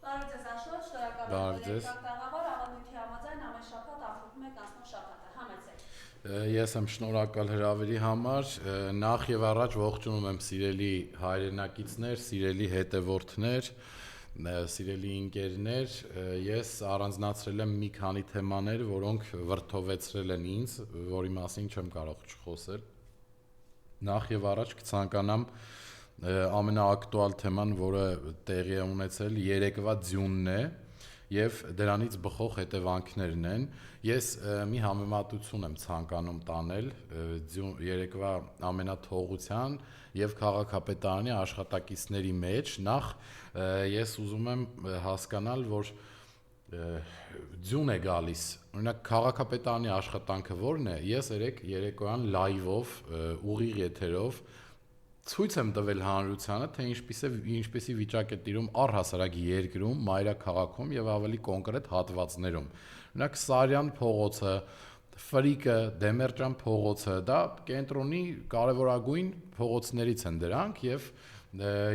Բարև ձեզ Աշոտ, շնորհակալ եմ, որ եկաք տաղավար, ավանդույթի համաձայն ամեն շաբաթ ապրում եք անցնող շաբաթը, համեցեք։ Ես եմ շնորհակալ հրավերի համար, նախ եւ առաջ ողջունում եմ սիրելի հայրենակիցներ, սիրելի հետևորդներ, սիրելի ընկերներ, ես առանձնացրել եմ մի քանի թեմաներ, որոնք վրդովեցրել են ինձ, որի մասին չեմ կարող չխոսել։ Նախ եւ առաջ կցանկանամ ամենաակտուալ թեման, որը տեղի է ունեցել երեկվա ձյունն է եւ դրանից բխող հետևանքներն են։ Ես մի համեմատություն եմ ցանկանում տանել երեկվա ամենաթողության եւ քաղաքապետարանի աշխատակիցների մեջ։ Նախ ես ուզում եմ հասկանալ, որ ձյուն է գալիս։ Օրինակ քաղաքապետարանի աշխատանքը ո՞րն է։ Ես երեկոյան լայվով, ուղիղ եթերով ցույց եմ տվել հանրությանը, թե ինչպիսի վիճակ է տիրում առհասարակ երկրում, մայրաքաղաքում եւ ավելի կոնկրետ հատվածներում։ Օրինակ Սարյան փողոցը, Ֆրիկը, Դեմերճան փողոցը, դա կենտրոնի կարևորագույն փողոցներից են դրանք եւ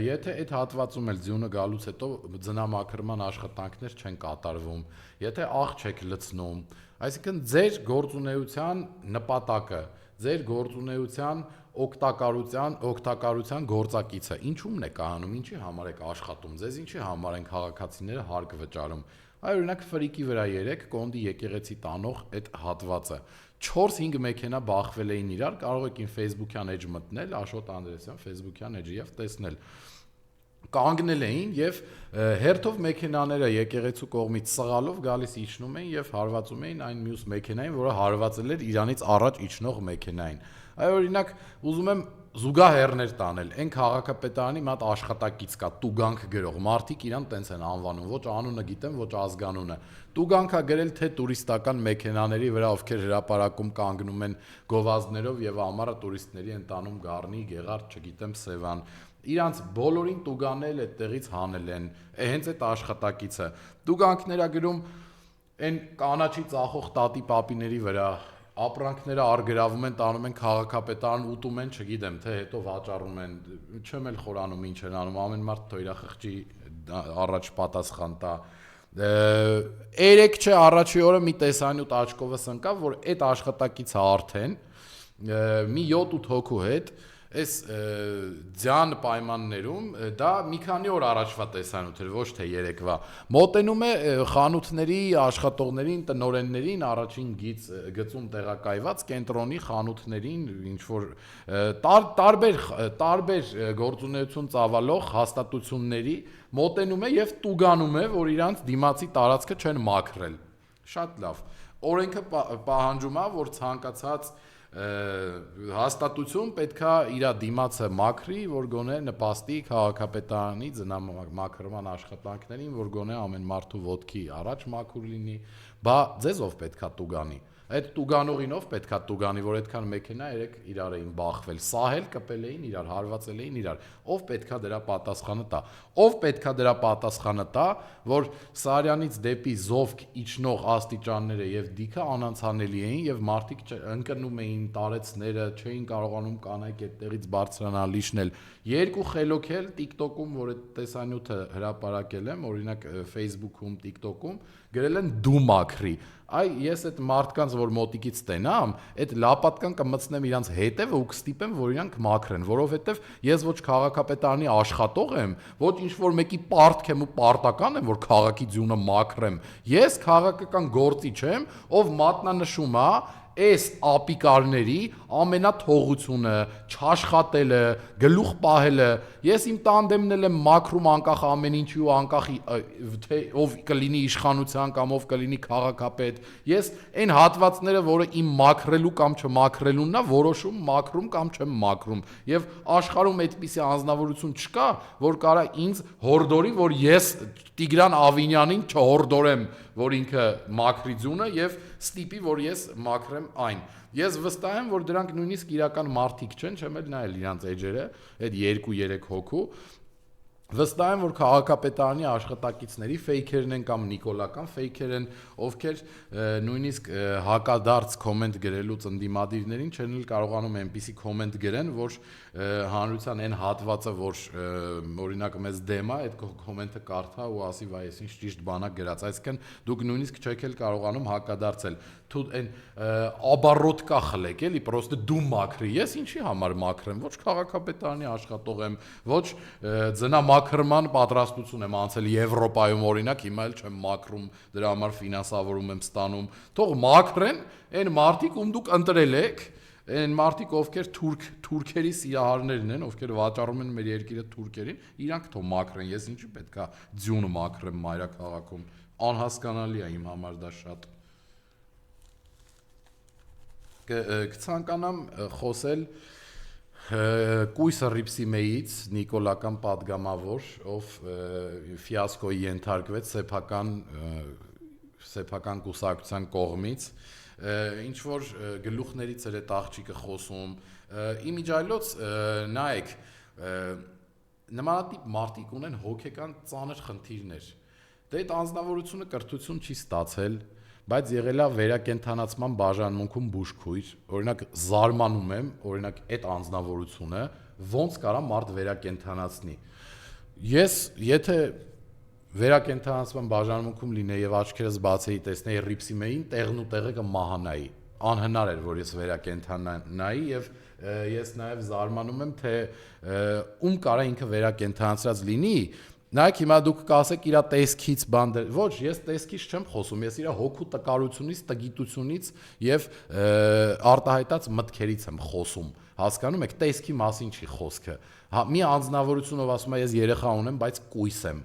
եթե այդ հատվածում էլ ձյունը գալուց հետո ձնամաքրման աշխատանքներ չեն կատարվում, եթե աղ չեք լցնում, այսինքն ձեր գործունեության նպատակը, ձեր գործունեության օգտակարության գործակիցը ինչու՞մն է կայանում, ինչի համար եք աշխատում, ձեզ ինչի համար են քաղաքացիները հարկ վճարում։ Այ օրինակ Ֆրիկի վրա 3 Կոնդի եկեղեցի տանող այդ հատվածը 4-5 մեքենա բախվել էին իրար, կարող եք իմ Facebook-յան էջ մտնել, Աշոտ Անդրեսյան Facebook-յան էջը եւ տեսնել։ Կանգնել էին եւ հերթով մեքենաները եկեղեցու կողմից սղալով գալիս իջնում էին եւ հարվածում էին այն մյուս մեքենային, որը հարվածել էր իրանից առաջ իջնող մեքենային։ Այ օրինակ ուզում եմ զուգահեռներ տանել, այն քաղաքապետարանի մի հատ աշխատակից կա, Տուգանք գրող, մարդիկ իրան տենց են անվանում, ոչ անունը գիտեմ, ոչ ազգանունը։ Տուգանքա գրել թե տուրիստական մեքենաների վրա, ովքեր հրապարակում կանգնում են գովազդներով եւ ամառը տուրիստների են տանում Գառնի, Գեղարդ, չգիտեմ, Սևան։ Իրանց բոլորին տուգանել այդտեղից հանել են, հենց այդ աշխատակիցը։ Տուգանքներա գրում այն կանաչի ծախող տատի պապիների վրա ապրանքները արգրավում են, տանում են քաղաքապետարան, ուտում են, չգիտեմ, թե հետո վաճառում են, չեմ էլ խորանում ինչ են անում, ամեն մարդ թո իր խղճի առաջ պատասխան տա։ Երեք չէ առաջի օրը մի տեսանյութ աչքովս ընկավ, որ այդ աշխատակիցը արդեն մի 7-8 հոգու հետ այս ձյան պայմաններում դա մի քանի օր առաջվա տեսանյութ էր, ոչ թե երեկվա։ Մոտենում է խանութների աշխատողներին, տնօրեններին, առաջին գծում տեղակայված կենտրոնի խանութներին, ինչ որ տարբեր գործունեություն ծավալող հաստատությունների մոտենում է եւ տուգանում է, որ իրանց դիմացի տարածքը չեն մաքրել։ Շատ լավ։ Օրենքը պահանջում է, որ ցանկացած հաստատություն պետքա իր դիմացը մաքրի, որ գոնե նպաստի քաղաքապետարանի ձնամաքրման աշխատանքներին, որ գոնե ամեն մարդու ոտքի առաջ մաքուր լինի, բա ձեզ ով պետքա տուգանի։ Այդ տուգանողին ով պետքա տուգանի, որ այդքան մեքենա երեք իրար էին բախվել, սահել, կպել էին իրար, հարվածել էին իրար, ով պետքա դրա պատասխանը տա։ Ով պետքա դրա պատասխանը տա, որ Սարյանից դեպի Զովք իջնող աստիճանները եւ դիքը անանցանելի էին եւ մարդիկ ընկնում էին տարեցները, չէին կարողանում կանայք այդտեղից բարձրանալ իջնել։ Երկու խելոք էլ TikTok-ում, որ այդ տեսանյութը հրապարակել եմ, օրինակ Facebook-ում, TikTok-ում, գրել են դու մաքրի։ Այ ես այդ մարդկանց, որ մոտիկից տենամ, այդ լապատկան կմցնեմ իրանց հետևը ու կստիպեմ, որ իրանք մաքրեն, որովհետեւ ես ոչ քաղաքապետարանի աշխատող եմ, ոչ ինչ որ մեկի պարտք եմ ու պարտական եմ, որ քաղաքի ձյունը մաքրեմ։ Ես քաղաքական գործիչ եմ, ով մատնանշում է այս ապիկարների ամենաթողությունը, չաշխատելը, գլուխ պահելը, ես իմ տանդեմն եմ մաքրում անկախ ամեն ինչի ու անկախ թե ով կլինի իշխանության կամ ով կլինի քաղաքապետ, ես այն հատվածները, որը իմ մաքրելու կամ չմաքրելունն է, որոշում մաքրում կամ չեմ մաքրում, եւ աշխարհում այդպիսի անձնավորություն չկա, որ կարա ինձ հորդորի, որ ես Տիգրան Ավինյանին չհորդորեմ, որ ինքը մաքրի ձյունը եւ ստիպի, որ ես մաքրեմ այն։ Ես վստահ եմ, որ դրանք նույնիսկ իրական մարդիկ չեն, չեմ էլ նայել իրանց էջերը, այդ 2-3 հոգու։ Վստահ եմ, որ քաղաքապետարանի աշխատակիցների ֆեյքերն են կամ նիկոլական ֆեյքեր են, ովքեր նույնիսկ հակադարձ կոմենտ գրելուց ընդդիմադիրներին չեն էլ կարողանում այնպիսի կոմենտ գրեն, որ հանրության այն հատվածը, որ օրինակ մեզ դեմ է, այդ կոմենտը կարդա ու ասի, վայ, ես ինչ ճիշտ բան ա գրած, այսինքն դուք նույնիսկ չեք էլ կարողանում հակադարձել։ Դու այն աբարոտկա խլեք, էլի, պրոստը դու մաքրի, ես ինչի համար մաքրեմ, ոչ քաղաքապետարանի աշխատող եմ, ոչ ձնա մաքրման պատրաստություն եմ անցել Եվրոպայում օրինակ, հիմա էլ չեմ մաքրում, դրա համար ֆինանսավորում եմ ստանում։ Թող մաքրեն այն մարդիկ, ում դուք ընտրել եք, այն մարդիկ, ովքեր թուրքերի սիրահարներն են, ովքեր վաճառում են մեր երկիրը թուրքերին, իրանք թող մաքրեն, ես ինչի պետքա ձյունը մաքրեմ մայրաքաղաքում, անհասկանալի է իմ համար դա շատ։ Կցանկանամ խոսել Կույսը Ռիփսիմեից նիկոլական падգամավոր, ով ֆիասկոյի ենթարկվեց սեփական կուսակցության կողմից, ինչ որ գլուխներից էր այդ աղջիկը խոսում, իմիջայլոց նայեք, նմանատիպ մարդիկ ունեն հոգեկան ծանր խնդիրներ, դե այդ անձնավորությունը կրթություն չի ստացել, բայց եղել է վերակենդանացման բաժանմունքում բուժքույր, օրինակ զարմանում եմ, օրինակ այդ անձնավորությունը ոնց կարա մարդ վերակենդանացնի։ Ես եթե վերակենդանացման բաժանմունքում լինեի եւ աչքերս բացեի տեսնեի Ռիփսիմեին, տեղն ու տեղը կմահանայի։ Անհնար էր, որ ես վերակենդանայի եւ ես նաեւ զարմանում եմ, թե ում կարա ինքը վերակենդանացած լինի։ Նայեք հիմա դուք կասեք իր տեսքից բան դեր, ոչ, ես տեսքից չեմ խոսում, ես իր հոգու տկարությունից, տգիտությունից եւ արտահայտած մտքերից եմ խոսում։ Հասկանում եք, տեսքի մասին չի խոսքը։ Մի անձնավորությունով ասում է ես երեխա ունեմ, բայց կույս եմ։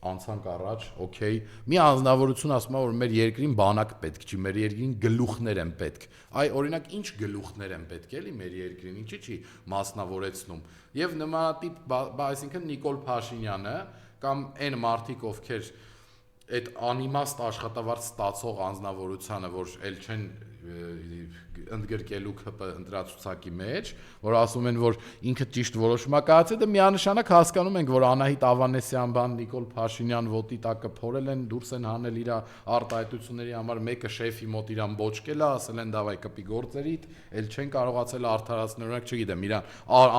Անցանք առաջ, օքեյ։ Մի անձնավորություն ասում է, որ մեր երկրին բանակ պետք չի, մեր երկրին գլուխներ են պետք։ Այ օրինակ ինչ գլուխներ են պետք էլի մեր երկրին, ինչի՞ չի մասնավորեցնում։ Եվ նմանատիպ, այսինքն Նիկոլ Փաշինյանը կամ այն մարդիկ, ովքեր այդ անիմաստ աշխատավարձ ստացող անձնավորությանը, որ էլ չեն ընդգրկելու ԿՊ ընտրացուցակի մեջ, որ ասում են, որ ինքը ճիշտ որոշում է կայացել, դե միանշանակ հասկանում ենք, որ Անահիտ Ավանեսյան, բան Նիկոլ Փաշինյան ոտի տակը փորել են, դուրս են հանել իր արտահայտությունների համար, մեկը շեֆի մոտ իրան բոճկել է, ասել են դավայ կպի գործերիդ, էլ չեն կարողացել արդարացնել, օրինակ չգիտեմ, իր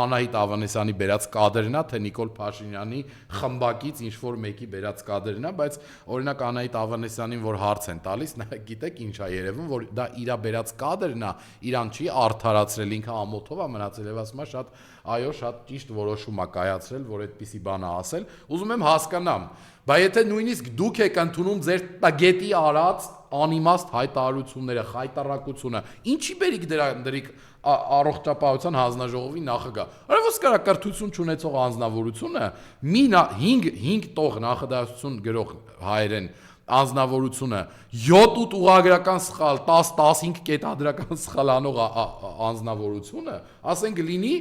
Անահիտ Ավանեսյանի բերած կադրն է, թե Նիկոլ Փաշինյանի խմբակից ինչ որ մեկի բերած կադրն է, բայց օրինակ Անահիտ Ավանեսյանին որ հարց են տալիս, նա գիտեք ինչ է երևում, որ դա իր բերած կադրն է, իրան չի արդարացրել, ինքը ամոթով է մնացել եւ ասում է շատ, այո, շատ ճիշտ որոշում է կայացրել, որ այդպիսի բան է ասել, ուզում եմ հասկանամ, բայց եթե նույնիսկ դուք եք ընդունում ձեր տագետի արած անիմաստ հայտարարությունները, խայտարակությունը, ինչի բերիք դրիկ առողջապահության հանձնաժողովի նախագահ։ Արա ոնց կարա կրթություն չունեցող անձնավորությունը մի 5 տող նախադասություն գրող հայերեն անձնավորությունը 7-8 ուղղագրական սխալ, 10-15 կետադրական սխալ անող անձնավորությունը, ասենք լինի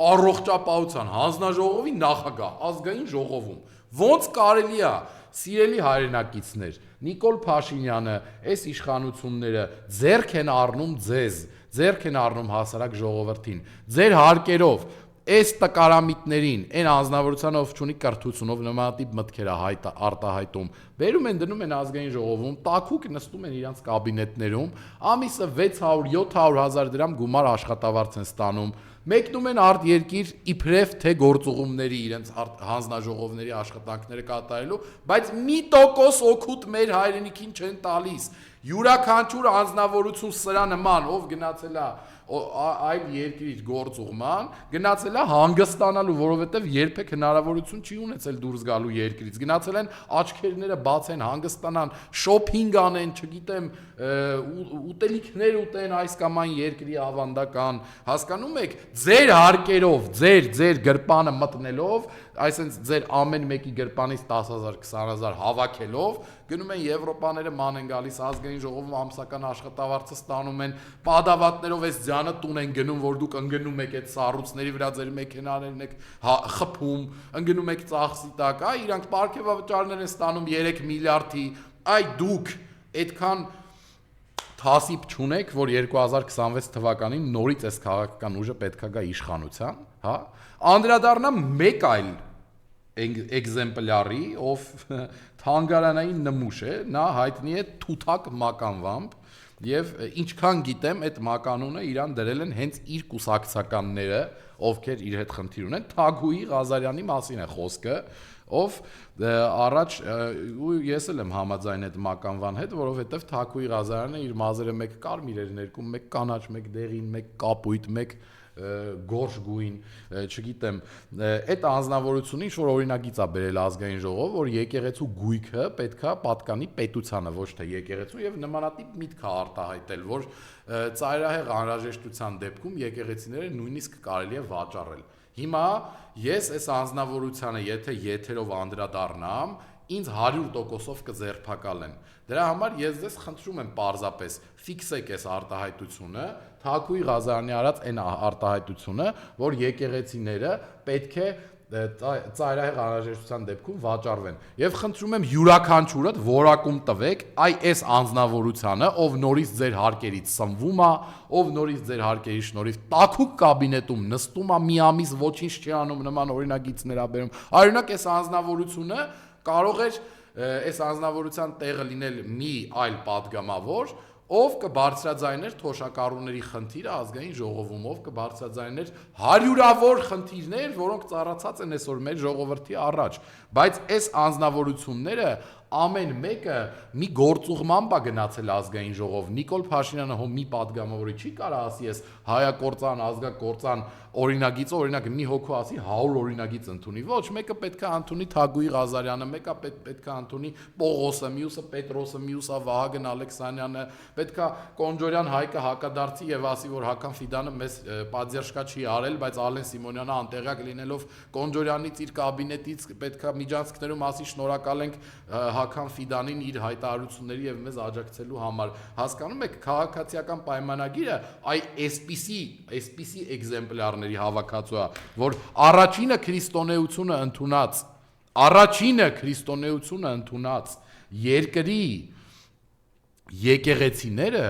առողջապահության հանձնաժողովի նախագահ, ազգային ժողովում։ Ոնց կարելի է, սիրելի հայրենակիցներ, Նիկոլ Փաշինյանը, այս իշխանությունները ձեռք են առնում ձեզ, ձեռք են առնում հասարակ ժողովրդին, ձեր հարկերով այս տկարամիտներին, այն անձնավորության ով չունի կրթություն, ով նմանատիպ մտքեր է արտահայտում, բերում են դնում են ազգային ժողովում, տաքուկ նստում են իրանց կաբինետներում, ամիսը 600-700 հազար դրամ գումար աշխատավարձ են ստանում, մեկնում են արտերկիր իբրև թե գործուղումների իրենց հանձնաժողովների աշխատանքները կատարելու, բայց 1% օգուտ մեր հայրենիքին չեն տալիս։ Յուրաքանչյուր անձնավորություն սրա նման, ով գնացել է այլ երկրից գործուղման, գնացել է հանգստանալու, որովհետև երբեք հնարավորություն չի ունեցել դուրս գալու երկրից։ Գնացել են աչքերները բացեն, հանգստանան, շոփինգ անեն, չգիտեմ, ուտելիքներ ուտեն այս կամ այն երկրի ավանդական, հասկանում եք, ձեր հարկերով, ձեր գրպանը մտնելով, այսինքն ձեր ամեն մեկի գրպանից 10,000, 20,000 հավաքելով, գնում են Եվրոպաները ման են գալիս ազգային ժողովում ամսական աշխատավարձը ստանում են, падավատներով այս ձյանը տուն են գնում, որ դուք ընկնում եք այդ սառույցների վրա ձեր մեքենաներն եք խփում, ընկնում եք ծախսի տակ, այ իրանք պարգևավճարներ են ստանում 3 միլիարդի, այ դուք այդքան թասիբ չունեք, որ 2026 թվականին նորից այս քաղաքական ուժը պետքա գա իշխանության, հա? Անդրադառնամ մեկ այլ էկզեմպլարի, ով թանգարանային նմուշ է, նա հայտնի է Թութակ մականվամբ եւ ինչքան գիտեմ, այդ մականունը իրան դրել են հենց իր կուսակցականները, ովքեր իր հետ խնդիր ունեն, Թագուհի Ղազարյանի մասին է խոսքը, ով առաջ ու ես էլ եմ համաձայն այդ մականվան հետ, որովհետեւ Թագուհի Ղազարյանը իր մազերը մեկ կարմիր էր ներկում, մեկ կանաչ, մեկ դեղին, մեկ կապույտ, մեկ գորշ գույն, չգիտեմ, այդ անձնավորությունը ինչ որ օրինագիծ է բերել ազգային ժողով, որ եկեղեցու գույքը պետքա պատկանի պետությանը, ոչ թե եկեղեցու եւ նմանատիպ միտք է արտահայտել, որ ծայրահեղ անհրաժեշտության դեպքում եկեղեցիները նույնիսկ կարելի է վաճառել։ Հիմա ես այս անձնավորությանը, եթե եթերով անդրադառնամ, ինձ 100%-ով կձերբակալեն։ Դրա համար ես ձեզ խնդրում եմ պարզապես ֆիքսեք այս արտահայտությունը, Թագուհի Ղազարյանի արած այն արտահայտությունը, որ եկեղեցիները պետք է ծայրահեղ անհրաժեշտության դեպքում վաճառվեն։ Եվ խնդրում եմ յուրաքանչյուրդ որակում տվեք այս անձնավորությանը, ով նորից ձեր հարկերից սնվում է, ով նորից ձեր հարկերի շնորհիվ տաքուկ կաբինետում նստում է, մի ամիս ոչինչ չի անում, նման օրինագիծներ ա բերում։ Օրինակ այս անձնավորությունը կարող էր այս անձնավորության տեղը լինել մի այլ падգամավոր, ով կբարձրաձայներ թոշակառուների խնդիրը ազգային ժողովում, ով կբարձրաձայներ հարյուրավոր խնդիրներ, որոնք ծառացած են այսօր մեր ժողովրդի առաջ, բայց այս անձնավորությունները ամեն մեկը մի գործուղման բա գնացել ազգային ժողով։ Նիկոլ Փաշինյանը հո մի падգամավորի չի կարա ասի ես հայակործան, ազգակործան օրինագիծը, օրինակ մի հոգու ասի 100 օրինագիծ ընդունի։ Ոչ, մեկը պետքա ընդունի Թագուհի Ղազարյանը, մեկը պետքա ընդունի Պողոսը, մյուսը Պետրոսը, մյուսը Վահագն Ալեքսանյանը, պետքա Կոնջորյան Հայկը հակադարձի եւ ասի, որ Հական Ֆիդանը մեզ պատժերշկա չի արել, բայց Ալեն Սիմոնյանը անտեղյակ լինելով Կոնջորյանից իր կաբինետից պետքա միջանցքներում ասի շնորհակալ ենք Հական Ֆիդանին իր հայտարարությունների եւ մեզ աջակցելու համար։ Հասկանում եք, քաղաքացիական պայմանագիրը այսպիսի էկզեմպլարների հավաքածու է, որ առաջինը քրիստոնեությունը ընդունած երկրի եկեղեցիները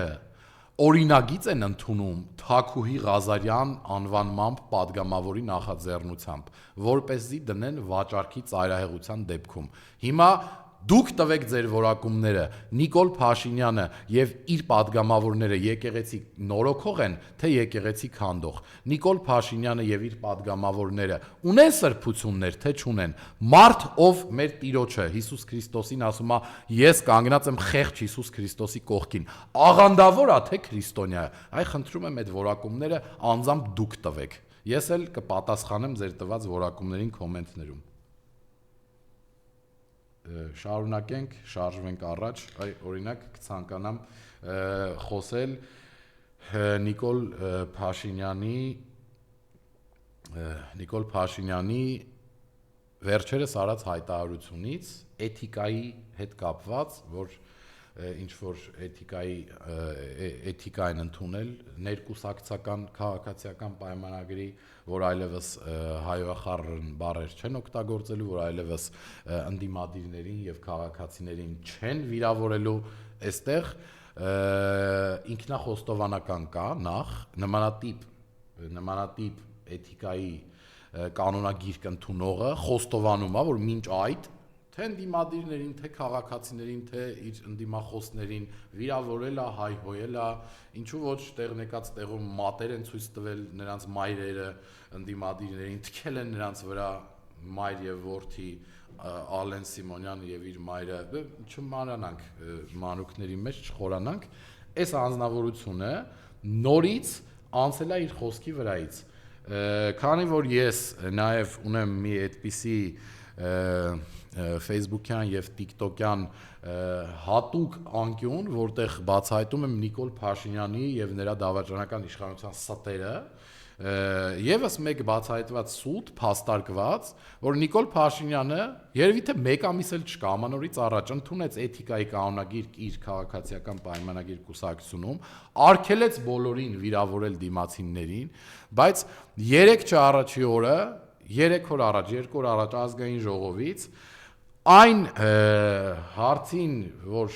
օրինագիծ են ընդունում Թագուհի Ղազարյան անվանմամբ падգամավորի նախաձեռնությամբ, որպեսզի դնեն վաճառքի ծայրահեղության դեպքում։ Հիմա դուք տվեք ձեր որակումները, Նիկոլ Փաշինյանը եւ իր падգամավորները եկեղեցի նորոգող են, թե եկեղեցի քանդող։ Նիկոլ Փաշինյանը եւ իր падգամավորները ունեն սրբություններ, թե չունեն։ Մարդ, ով մեր Տիրոջը Հիսուս Քրիստոսին ասում է, ես կանգնած եմ խեղճ Հիսուս Քրիստոսի կողքին, աղանդավոր է թե քրիստոնյա։ Այ խնդրում եմ այդ որակումները անձամբ դուք տվեք։ Ես էլ կպատասխանեմ ձեր տված որակումներին կոմենտներում։ Շարունակենք, շարժվենք առաջ, այ օրինակ կցանկանամ խոսել Նիկոլ Փաշինյանի վերջերս արած հայտարարությունից էթիկայի հետ կապված, որ ինչ որ էթիկա են ընդունել ներկուսակցական քաղաքացիական պայմանագրի, որ այլևս հայոախառն բառեր չեն օգտագործելու, որ այլևս ընդդիմադիրներին եւ քաղաքացիներին չեն վիրավորելու, այստեղ ինքնախոստովանական կա նախ նմանատիպ էթիկայի կանոնագիրք ընդունողը խոստովանում է, որ մինչ այդ թե ընդդիմադիրներին, թե քաղաքացիներին, թե իր ընդդիմախոսներին վիրավորել է, հայհոյել է, ինչու ոչ տեղն եկած տեղում մատեր են ցույց տվել նրանց մայրերը ընդդիմադիրներին, թքել են նրանց վրա մայր եւ որդի Ալեն Սիմոնյանը եւ իր մայրը, չմանրանանք մանուկների մեջ չխորանանք, այս անձնավորությունը նորից անցել է իր խոսքի վրայից, քանի որ ես նաեւ ունեմ մի այդպիսի Facebook-յան եւ TikTok-յան հատուկ անկյուն, որտեղ բացահայտում եմ Նիկոլ Փաշինյանի եւ նրա դավաճանական իշխանության ստերը, եւս մեկ բացահայտված սուտ, փաստարկված, որ Նիկոլ Փաշինյանը երևի թե մեկ ամիս էլ չկա, ամանորից առաջ ընդունեց էթիկայի կանոնագիր իր քաղաքացիական պայմանագիր կուսակցությունում, արգելեց բոլորին վիրավորել դիմացիններին, բայց 3 օր առաջ, 2 օր առաջ ազգային ժողովից այն հարցին, որ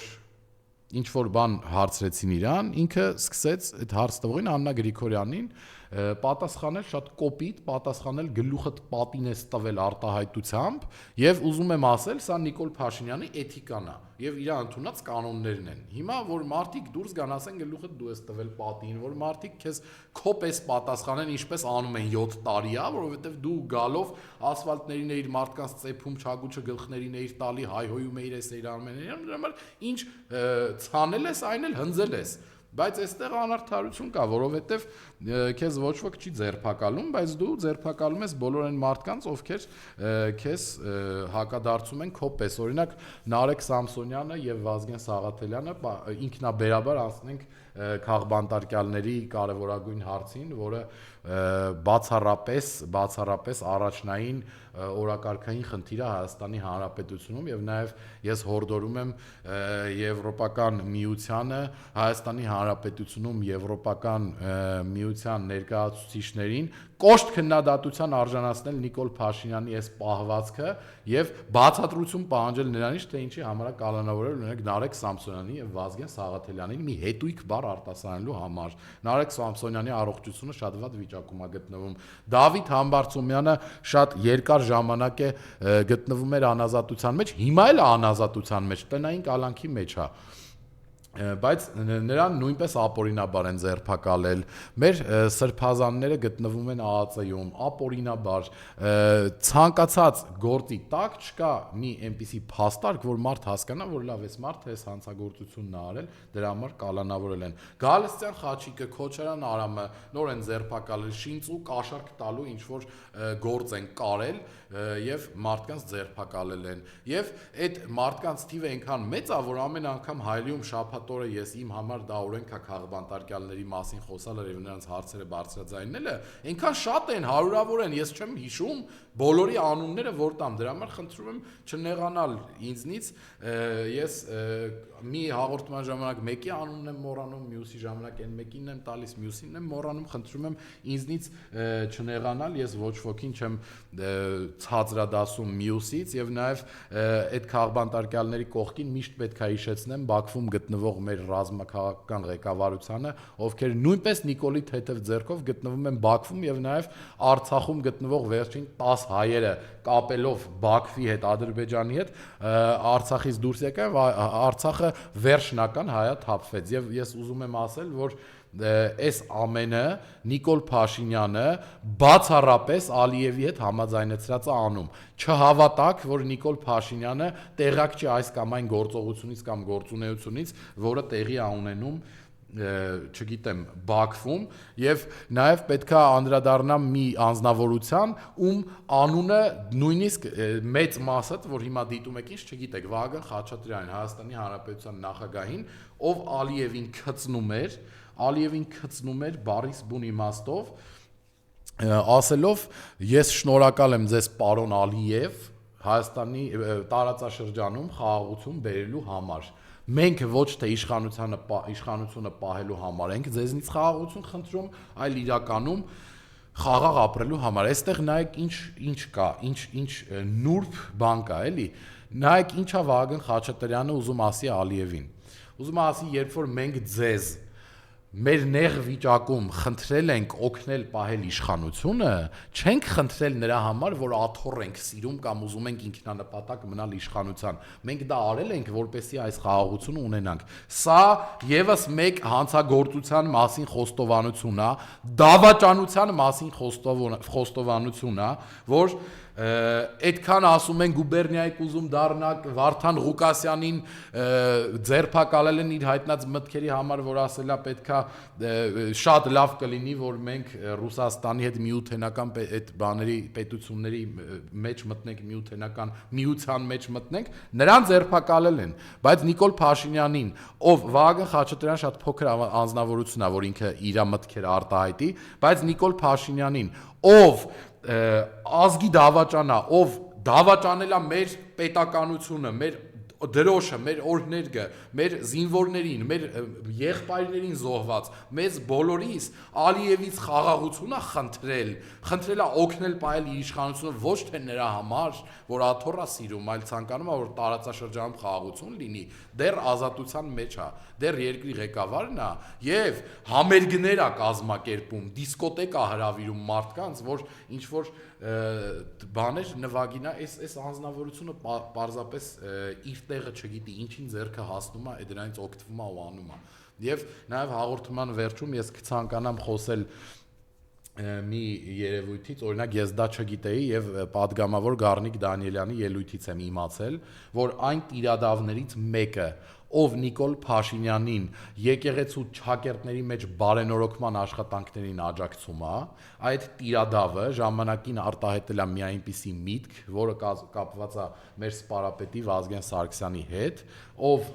ինչ որ բան հարցրեցին իրան, ինքը սկսեց այդ հարց տվողին Աննա Գրիգորյանին պատասխանել շատ կոպիտ, պատասխանել գլուխդ պատին ես տվել արտահայտությամբ եւ ուզում եմ ասել, սա Նիկոլ Փաշինյանի էթիկան է եւ իր ընդունած կանոններն են։ Հիմա որ մարդիկ դուրս գան, ասեն գլուխդ դու ես տվել պատին, որ մարդիկ քեզ քո պես պատասխանեն, ինչպես անում են 7 տարի, որովհետեւ դու գալով ասֆալտներին էիր մարդկանց ծեփում, չագուչը գլխներին էիր տալի, հայհոյում էիր, էս էիր անում են, դրա համար ինչ ցանել ես, այն էլ հնձել ես։ Բայց այստեղ անարդարություն կա, որովհետև քեզ ոչ ոք չի ձերբակալում, բայց դու ձերբակալում ես բոլոր այն մարդկանց, ովքեր քեզ հակադարձում են քո պես։ Օրինակ Նարեկ Սամսոնյանը եւ Վազգեն Սաղաթելյանը ինքնաբերաբար անցնենք քաղբանտարկյալների կարևորագույն հարցին, որը բացառապես առաջնային օրակարգային խնդիր է Հայաստանի Հանրապետությունում եւ նաեւ ես հորդորում եմ Եվրոպական միությանը Հայաստանի Հանրապետությունում Եվրոպական միության ներկայացուցիչներին կոշտ քննադատության արժանացնել Նիկոլ Փաշինյանի այս պահվածքը եւ բացատրություն պահանջել նրանից, թե ինչի համար է կալանավորել ունենք Նարեկ Սամսոնյանի եւ Վազգեն Սաղաթելյանին մի հետույք բառ արտասանելու համար։ Նարեկ Սամսոնյանի առողջությունը շատ վատ վիճակում է գտնվում։ Դավիթ Համբարձումյանը շատ երկար ժամանակ է գտնվում էր անազատության մեջ, հիմա էլ անազատության մեջ, տնային կալանքի մեջ է։ Բայց նրան նույնպես ապօրինաբար են ձերբակալել։ Մեր սրբազանները գտնվում են ԱԱԾ-ում, ապօրինաբար ցանկացած գործի տակ չկա մի այնպիսի փաստարկ, որ մարդ հասկանա, որ լավ էս մարդը էս հանցագործությունն է արել, դրա համար կալանավորել են։ Գալստյան Խաչիկը, Քոչարյան Արամը նոր են ձերբակալել, շինծ ու կաշառք տալու ինչ որ գործ են կարել եւ մարդկանց ձերբակալել են։ Եւ այդ մարդկանց թիվը այնքան մեծ է, որ ամեն անգամ հայլիում շաբաթօրը ես իմ համար դա օրենք է քաղբանտարկյալների մասին խոսալը եւ նրանց հարցերը բարձրաձայնելը, այնքան շատ են, հարյուրավոր են, ես չեմ հիշում բոլորի անունները որ տամ, դրա համար խնդրում եմ չնեղանալ ինձնից, ես մի հաղորդման ժամանակ մեկի անունն եմ մոռանում, մյուսի ժամանակ այն մեկին եմ տալիս, մյուսին եմ մոռանում, խնդրում եմ ինձնից չնեղանալ, ես ոչ ոքին չեմ ցածրադասում մյուսից եւ նաեւ այդ քաղբանտարկյալների կողքին միշտ պետք է հիշեցնեմ Բաքվում գտնվող մեր ռազմաքաղաքական ղեկավարությանը, ովքեր նույնպես Նիկոլի թեթև ձեռքով գտնվում են Բաքվում եւ նաեւ Արցախում գտնվող վերջին 10 հայերը կապելով Բաքվի հետ, Ադրբեջանի հետ, Արցախից դուրս եկան, Արցախը վերջնական հայաթափվեց եւ ես ուզում եմ ասել, որ այս ամենը Նիկոլ Փաշինյանը բացառապես Ալիևի հետ համաձայնեցրած է անում։ Չհավատակ, որ Նիկոլ Փաշինյանը տեղակ չի այս կամ այն գործողությունից կամ գործունեությունից, որը տեղի է ունենում չգիտեմ Բաքվում եւ նաեւ պետքա անդրադառնամ մի անձնավորության, ում անունը նույնիսկ մեծ մասը, որ հիմա դիտում եք ինչ, չգիտեք, Վահագն Խաչատրյանին, Հայաստանի Հանրապետության նախագահին, ով Ալիևին քծնում էր բարիս բուն իմաստով, ասելով ես շնորհակալ եմ ձեզ պարոն Ալիև Հայաստանի տարածաշրջանում խաղաղություն բերելու համար։ Մենք ոչ թե իշխանությունը պահելու համար ենք ձեզնից խաղաղություն խնդրում, այլ իրականում խաղաղ ապրելու համար։ Այստեղ նայեք ինչ կա, ինչ նուրբ բան կա, էլի։ Նայեք ինչա Վահագն Խաչատրյանը ուզում ասի Ալիևին։ Ուզում ասի, երբ որ մենք ձեզ մեր նեղ վիճակում խնդրել ենք օգնել պահել իշխանությունը, չենք խնդրել նրա համար, որ աթոռ ենք սիրում կամ ուզում ենք ինքնանպատակ մնալ իշխանության։ Մենք դա արել ենք, որպեսզի այս խաղաղությունը ունենանք։ Սա եւս մեկ հանցագործության մասին խոստովանություն է, դավաճանության մասին խոստովանություն է, որ այդքան ասում են գուբերնիայիկ ուզում դառնալ Վարդան Ղուկասյանին ձերբակալել են իր հայտնած մտքերի համար, որ ասելա պետքա շատ լավ կլինի, որ մենք Ռուսաստանի հետ միութենական այդ բաների պետությունների մեջ մտնենք, միության մեջ մտնենք, նրան ձերբակալել են, բայց Նիկոլ Փաշինյանին, ով Վահագն Խաչատրյան շատ փոքր անձնավորություն է, որ ինքը իր մտքերը արտահայտի, բայց Նիկոլ Փաշինյանին, ով ազգի դավաճանա, ով դավաճանել է մեր պետականությունը, մեր դրոշը, մեր օրհներգը, մեր զինվորներին, մեր եղբայրներին զոհված, մեզ բոլորիս Ալիևից խաղաղությունը խնդրելա օգնել պայել իր իշխանությունը ոչ թե նրա համար, որ աթոռա սիրում, այլ ցանկանում է որ տարածաշրջանում խաղաղություն լինի, դեռ ազատության մեջ է, դեռ երկրի ղեկավարն է եւ համերգներ է կազմակերպում, դիսկոտեկ է հրավիրում մարդկանց, որ ինչ որ բաներ նվագին է, այս անձնավորությունը պարզապես իր տեղը չգիտի, ինչին ձեռքը հասնում է, դրանից օգտվում է ու անում է։ Եվ նաև հաղորդման վերջում ես կցանկանամ խոսել մի երևույթից, օրինակ ես դա չգիտեի եւ падգամավոր Գառնիկ Դանիելյանի ելույթից եմ իմացել, որ այն տիրադավներից մեկը, ով Նիկոլ Փաշինյանին եկեղեցու չակերտների մեջ բարենորոգման աշխատանքներին աջակցում է, այդ տիրադավը ժամանակին արտահայտել է մի այնպիսի միտք, որը կապված է մեր սպարապետի Վազգեն Սարգսյանի հետ, ով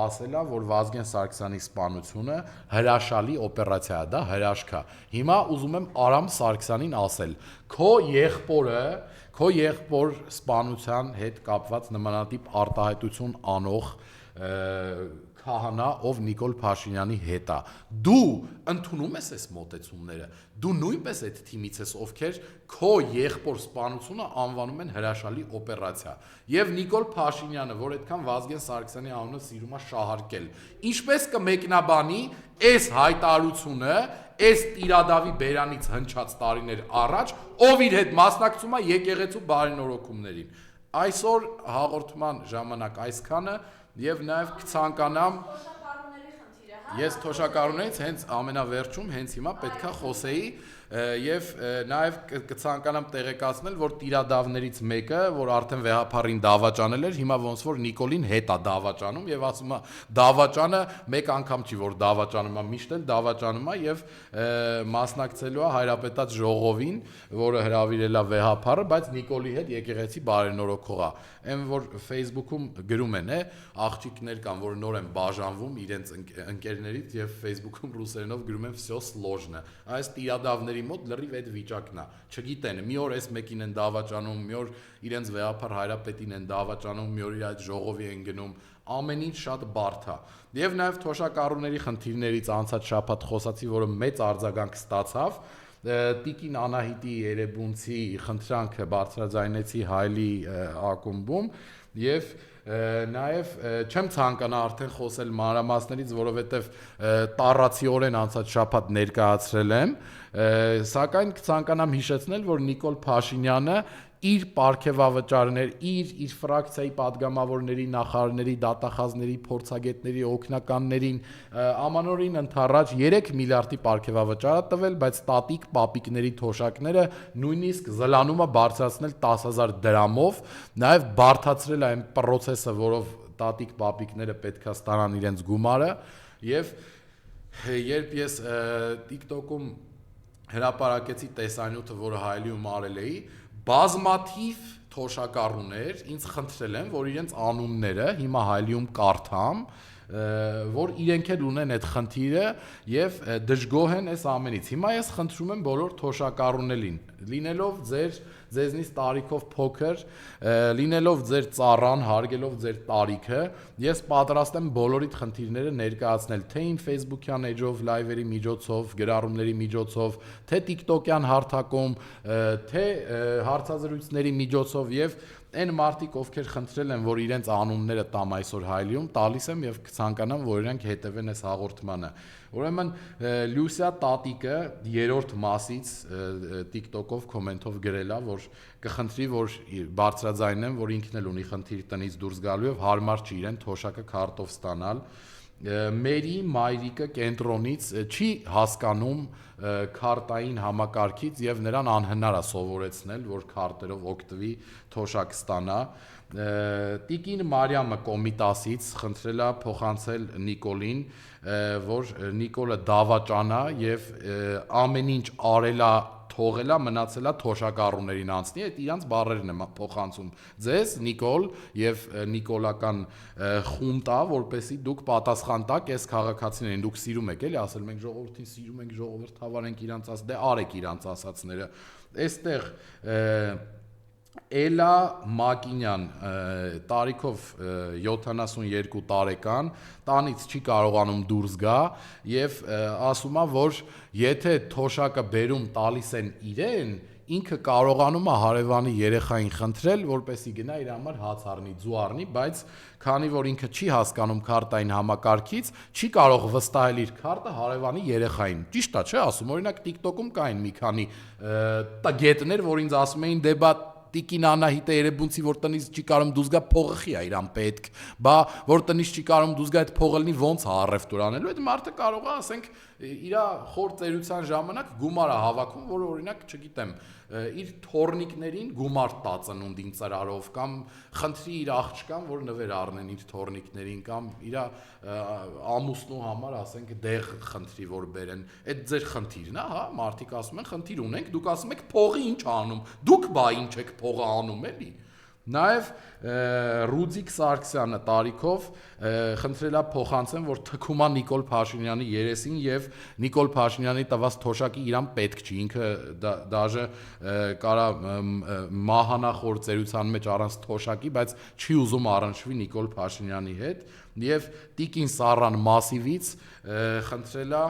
ասել է, որ Վազգեն Սարգսյանի սպանությունը հրաշալի օպերացիա է, դա հրաշք է։ Հիմա ուզում եմ Արամ Սարգսյանին ասել. քո եղբոր սպանության հետ կապված նմանատիպ արտահայտություն անող քահանա, ով Նիկոլ Փաշինյանի հետ է, դու ընդունում ես այս մոտեցումները, դու նույնպես այդ թիմից ես, ովքեր քո եղբոր սպանությունը անվանում են հրաշալի օպերացիա, եւ Նիկոլ Փաշինյանը, որ այդքան Վազգեն Սարգսյանի անունը սիրում է շահարկել, ինչպես կմեկնաբանի այս հայտարարությունը, այս տիրադավի բերանից հնչած տարիներ առաջ, ով իր հետ մասնակցում է եկեղեցու բարենորոգումներին։ Այսօր հաղորդման ժամանակ այսքանը եւ նաեւ կցանկանամ ես թոշակառուներից հենց ամենավերջում հենց հիմա պետքա խոսեի եւ նաեւ կցանկանամ տեղեկացնել, որ տիրադավներից մեկը, որ արդեն վեհապարին դավաճանել էր, հիմա ոնց որ Նիկոլին հետ է դավաճանում եւ ասում է դավաճանը մեկ անգամ չի որ դավաճանում է, միշտ էլ դավաճանում է եւ մասնակցելու է հայրապետաց ժողովին, որը հրավիրել է վեհապարը, բայց Նիկոլի հետ եկեղեցի բարենորոգող է։ Այն որ Facebook-ում գրում են, աղջիկներ կան, որ նոր են բաժանվում իրենց ընկերներից եւ Facebook-ում ռուսերենով գրում են всё сложно։ Այս տիրադավների մոտ լրիվ այդ վիճակն է։ Չգիտեն, մի օր այս մեկին են դավաճանում, մի օր իրենց վեհապար հայրապետին են դավաճանում, մի օր իր այդ ժողովի են գնում, ամեն ինչ շատ բարդ է։ Եվ նաեւ թոշակառուների խնդիրներից անցած շաբաթ խոսացի, որը մեծ արձագանք ստացավ։ Տիկին Անահիտի Երևանցի խնդրանքը բարձրաձայնեցի Հայլի ակումբում եւ նաեւ չեմ ցանկանա արդեն խոսել մանրամասներից, որովհետեւ տառացիորեն անցած շաբաթ ներկայացրել եմ, սակայն կցանկանամ հիշեցնել, որ Նիկոլ Փաշինյանը իր պարգևավճարներ, իր ֆրակցիայի падգամավորների, նախարարների, դատախազների, փորձագետների, օգնականներին ամանորին ընթառաջ 3 միլիարդի պարգևավճար տվել, բայց տատիկ պապիկների թոշակները նույնիսկ զլանումը բարձրացնել 10,000 դրամով, նաև բարդացրել այն process-ը, որով տատիկ պապիկները պետքա ստանան իրենց գումարը, եւ երբ ես TikTok-ում հրապարակեցի տեսանյութը, որը Հայլիում արել էի, բազմաթիվ թոշակառուներ ինձ խնդրել են, որ իրենց անունները հիմա Հայլիում կարդամ, որ իրենք էլ ունեն այդ խնդիրը եւ դժգոհ են այս ամենից։ Հիմա ես խնդրում եմ բոլոր թոշակառուներին, լինելով ձեզնից տարիքով փոքր, լինելով ձեր ծառան, հարգելով ձեր տարիքը, ես պատրաստ եմ բոլորիդ խնդիրները ներկայացնել, թե իմ Facebook-յան էջով, լայվերի միջոցով, գրառումների միջոցով, թե TikTok-յան հարթակում, թե հարցազրույցների միջոցով եւ այն մարդիկ, ովքեր խնդրել են, որ իրենց անունները տամ այսօր Հայլիում, տալիս եմ եւ կցանկանամ, որ իրենք հետևեն այս հաղորդմանը։ Ուրեմն Լյուսիա Տատիկը երրորդ մասից TikTok-ով կոմենտով գրել է, որ կխնդրի, որ բարձրաձայնեմ, որ ինքն էլ ունի խնդիր տնից դուրս գալու եւ հարմար չի իրեն թոշակը քարտով ստանալ։ Մերի մայրիկը կենտրոնից չի հասկանում քարտային համակարգից եւ նրան անհնար է սովորեցնել, որ քարտերով օգտվի թոշակ ստանա։ Տիկին Մարիամը Կոմիտասից խնդրել է փոխանցել Նիկոլին, որ Նիկոլը դավաճանա եւ ամեն ինչ արելա թողելա մնացելա թոշակառուներին անցնի, այդ իրանց բառերն եմ փոխանցում ձեզ Նիկոլ եւ նիկոլական խունտա, որպեսի դուք պատասխան տաք այս քաղաքացիներին, դուք սիրում եք էլի, ասել մենք ժողովրդին սիրում ենք, ժողովրդավար ենք իրանց ասած, դե արեք իրանց ասածները։ Այստեղ Էլա Մակինյան, տարիքով 72 տարեկան, տանից չի կարողանում դուրս գա եւ ասում է, որ եթե թոշակը բերում տալիս են իրեն, ինքը կարողանում է հարևանի երեխային խնդրել, որպեսի գնա իր համար հաց առնի, ձու առնի, բայց քանի որ ինքը չի հասկանում քարտային համակարգից, չի կարող վստահել իր քարտը հարևանի երեխային։ Ճիշտ է, չէ՞ ասում, օրինակ TikTok-ում կային մի քանի տգետներ, որ ինձ ասում էին դե բա Տիկին Անահիտը Երևանցի որ տնից չի կարող դուզ գա փողը խի է իրան պետք, բա որ տնից չի կարող դուզ գա այդ փողը լինի ոնց է առևտուր անելու, այդ մարդը կարող է, ասենք, իր խոր ծերության ժամանակ գումար է հավաքում, որ օրինակ, չգիտեմ, իր թորնիկներին գումար տա ծնունդին ծրարով կամ խնդրի իր աղջկան, որ նվեր առնեն իր թորնիկներին կամ իր ամուսնու համար, ասենք, դեղ խնդրի, որ բերեն։ Այդ ձեր խնդիրն է, հա, մարդիկ ասում են, խնդիր ունենք, դուք ասում եք փողի ինչ անում, դուք բա ինչ եք փողը անում էլի։ Նաև Ռուդիկ Սարգսյանը տարիքով խնդրել է փոխանցեն, որ թքումա Նիկոլ Փաշինյանի երեսին եւ Նիկոլ Փաշինյանի տված թոշակի իրան պետք չի, ինքը դաժե կարա մահանախոր ծերության մեջ առանց թոշակի, բայց չի ուզում առնչվի Նիկոլ Փաշինյանի հետ եւ Տիկին Սառան Մասիվից խնդրել է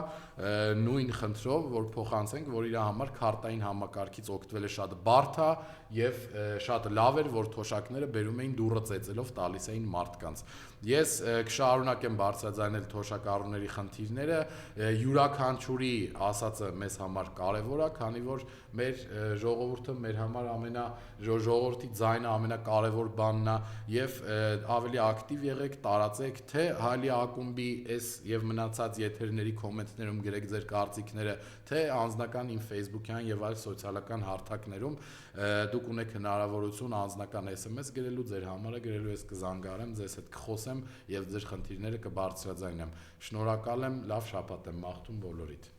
նույն խնդրով, որ փոխանցենք, որ իր համար քարտային համակարգից օգտվելը շատ բարդ է եւ շատ լավ էր, որ թոշակները բերում էին դուռը ծեծելով տալիս էին մարդկանց։ Ես կշարունակեմ բարձրաձայնել թոշակառուների խնդիրները, յուրաքանչյուրի ասածը մեզ համար կարևոր է, քանի որ մեր ժողովուրդը մեր համար ժողովրդի ձայնը ամենակարևոր բանն է եւ ավելի ակտիվ եղեք, տարածեք թե Հալի ակումբի այս եւ մնացած եթերների կոմենտներում գրեք ձեր կարծիքները, թե անձնական իմ Facebook-յան եւ այլ սոցիալական հարթակներում դուք ունեք հնարավորություն անձնական SMS գրելու, ձեր համարը գրելու, ես կզանգարեմ, ձեզ հետ կխոսեմ եւ ձեր խնդիրները կբարձրաձայնեմ։ Շնորհակալ եմ, լավ շաբաթ եմ մաղթում բոլորիդ։